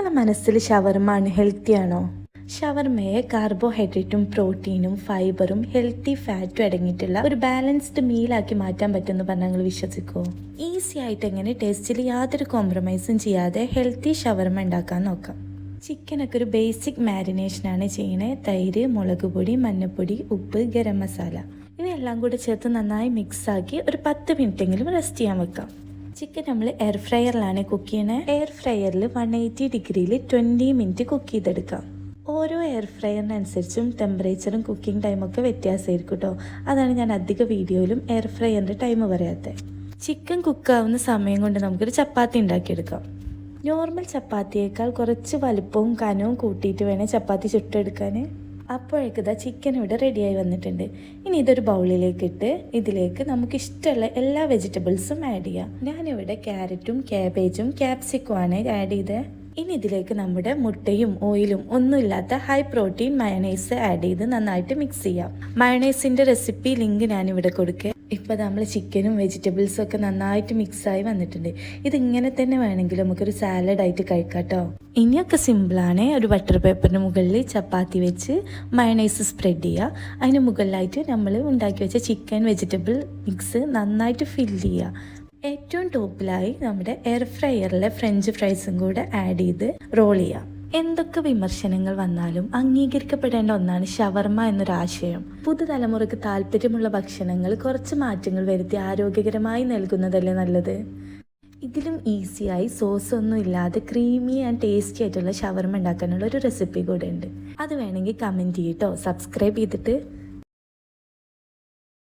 നിങ്ങളെ മനസ്സിൽ ഷവർമ അൺഹെൽത്തി ആണോ? ഷവർമയെ കാർബോഹൈഡ്രേറ്റും പ്രോട്ടീനും ഫൈബറും ഹെൽത്തി ഫാറ്റും അടങ്ങിയിട്ടുള്ള ഒരു ബാലൻസ്ഡ് മീലാക്കി മാറ്റാൻ പറ്റുമെന്ന് പറഞ്ഞാൽ നിങ്ങൾ വിശ്വസിക്കുമോ? ഈസി ആയിട്ട് എങ്ങനെ ടേസ്റ്റിൽ യാതൊരു കോംപ്രമൈസും ചെയ്യാതെ ഹെൽത്തി ഷവർമ ഉണ്ടാക്കാൻ നോക്കാം. ചിക്കനൊക്കെ ഒരു ബേസിക് മാരിനേഷനാണ് ചെയ്യണേ. തൈര്, മുളക് പൊടി, മഞ്ഞൾപ്പൊടി, ഉപ്പ്, ഗരം മസാല ഇവയെല്ലാം കൂടെ ചേർത്ത് നന്നായി മിക്സാക്കി ഒരു 10 മിനിറ്റെങ്കിലും റെസ്റ്റ് ചെയ്യാൻ വെക്കാം. ചിക്കൻ നമ്മൾ എയർ ഫ്രയറിലാണ് കുക്ക് ചെയ്യണത്. എയർ ഫ്രയറിൽ 180 ഡിഗ്രിയിൽ 20 മിനിറ്റ് കുക്ക് ചെയ്തെടുക്കാം. ഓരോ എയർ ഫ്രയറിനനുസരിച്ചും ടെമ്പറേച്ചറും കുക്കിംഗ് ടൈമൊക്കെ വ്യത്യാസമായിരിക്കും കേട്ടോ. അതാണ് ഞാൻ അധിക വീഡിയോയിലും എയർ ഫ്രയറിൻ്റെ ടൈം പറയാത്തത്. ചിക്കൻ കുക്കാവുന്ന സമയം കൊണ്ട് നമുക്കൊരു ചപ്പാത്തി ഉണ്ടാക്കിയെടുക്കാം. നോർമൽ ചപ്പാത്തിയേക്കാൾ കുറച്ച് വലുപ്പവും കനവും കൂട്ടിയിട്ട് വേണേൽ ചപ്പാത്തി ചുട്ടെടുക്കാൻ. അപ്പോഴേക്ക് ഇതാ ചിക്കൻ ഇവിടെ റെഡിയായി വന്നിട്ടുണ്ട്. ഇനി ഇതൊരു ബൗളിലേക്ക് ഇട്ട് ഇതിലേക്ക് നമുക്ക് ഇഷ്ടമുള്ള എല്ലാ വെജിറ്റബിൾസും ആഡ് ചെയ്യാം. ഞാനിവിടെ ക്യാരറ്റും ക്യാബേജും ക്യാപ്സിക്കുമാണ് ആഡ് ചെയ്തത്. ഇനി ഇതിലേക്ക് നമ്മുടെ മുട്ടയും ഓയിലും ഒന്നുമില്ലാത്ത ഹൈ പ്രോട്ടീൻ മയണൈസ് ആഡ് ചെയ്ത് നന്നായിട്ട് മിക്സ് ചെയ്യാം. മയണൈസിൻ്റെ റെസിപ്പി ലിങ്ക് ഞാനിവിടെ കൊടുക്കുക. ഇപ്പോൾ നമ്മൾ ചിക്കനും വെജിറ്റബിൾസും ഒക്കെ നന്നായിട്ട് മിക്സായി വന്നിട്ടുണ്ട്. ഇതിങ്ങനെ തന്നെ വേണമെങ്കിൽ നമുക്കൊരു സാലഡായിട്ട് കഴിക്കാം കേട്ടോ. ഇനിയൊക്കെ സിമ്പിളാണ്. ഒരു ബട്ടർ പേപ്പറിന് മുകളിൽ ചപ്പാത്തി വെച്ച് മയണൈസ് സ്പ്രെഡ് ചെയ്യുക. അതിന് മുകളിലായിട്ട് നമ്മൾ ഉണ്ടാക്കി വെച്ച ചിക്കൻ വെജിറ്റബിൾ മിക്സ് നന്നായിട്ട് ഫില്ല് ചെയ്യുക. ഏറ്റവും ടോപ്പിലായി നമ്മുടെ എയർ ഫ്രയറിലെ ഫ്രഞ്ച് ഫ്രൈസും കൂടെ ആഡ് ചെയ്ത് റോൾ ചെയ്യാം. എന്തൊക്കെ വിമർശനങ്ങൾ വന്നാലും അംഗീകരിക്കപ്പെടേണ്ട ഒന്നാണ് ഷവർമ എന്നൊരാശയം. പുതുതലമുറക്ക് താല്പര്യമുള്ള ഭക്ഷണങ്ങൾ കുറച്ച് മാറ്റങ്ങൾ വരുത്തി ആരോഗ്യകരമായി നൽകുന്നതല്ലേ നല്ലത്? ഇതിലും ഈസിയായി സോസ് ഒന്നും ഇല്ലാതെ ക്രീമി ആൻഡ് ടേസ്റ്റി ആയിട്ടുള്ള ഷവർമ ഉണ്ടാക്കാനുള്ള ഒരു റെസിപ്പി കൂടെ ഉണ്ട്. അത് വേണമെങ്കിൽ കമൻറ്റ് ചെയ്യട്ടോ. സബ്സ്ക്രൈബ് ചെയ്തിട്ട്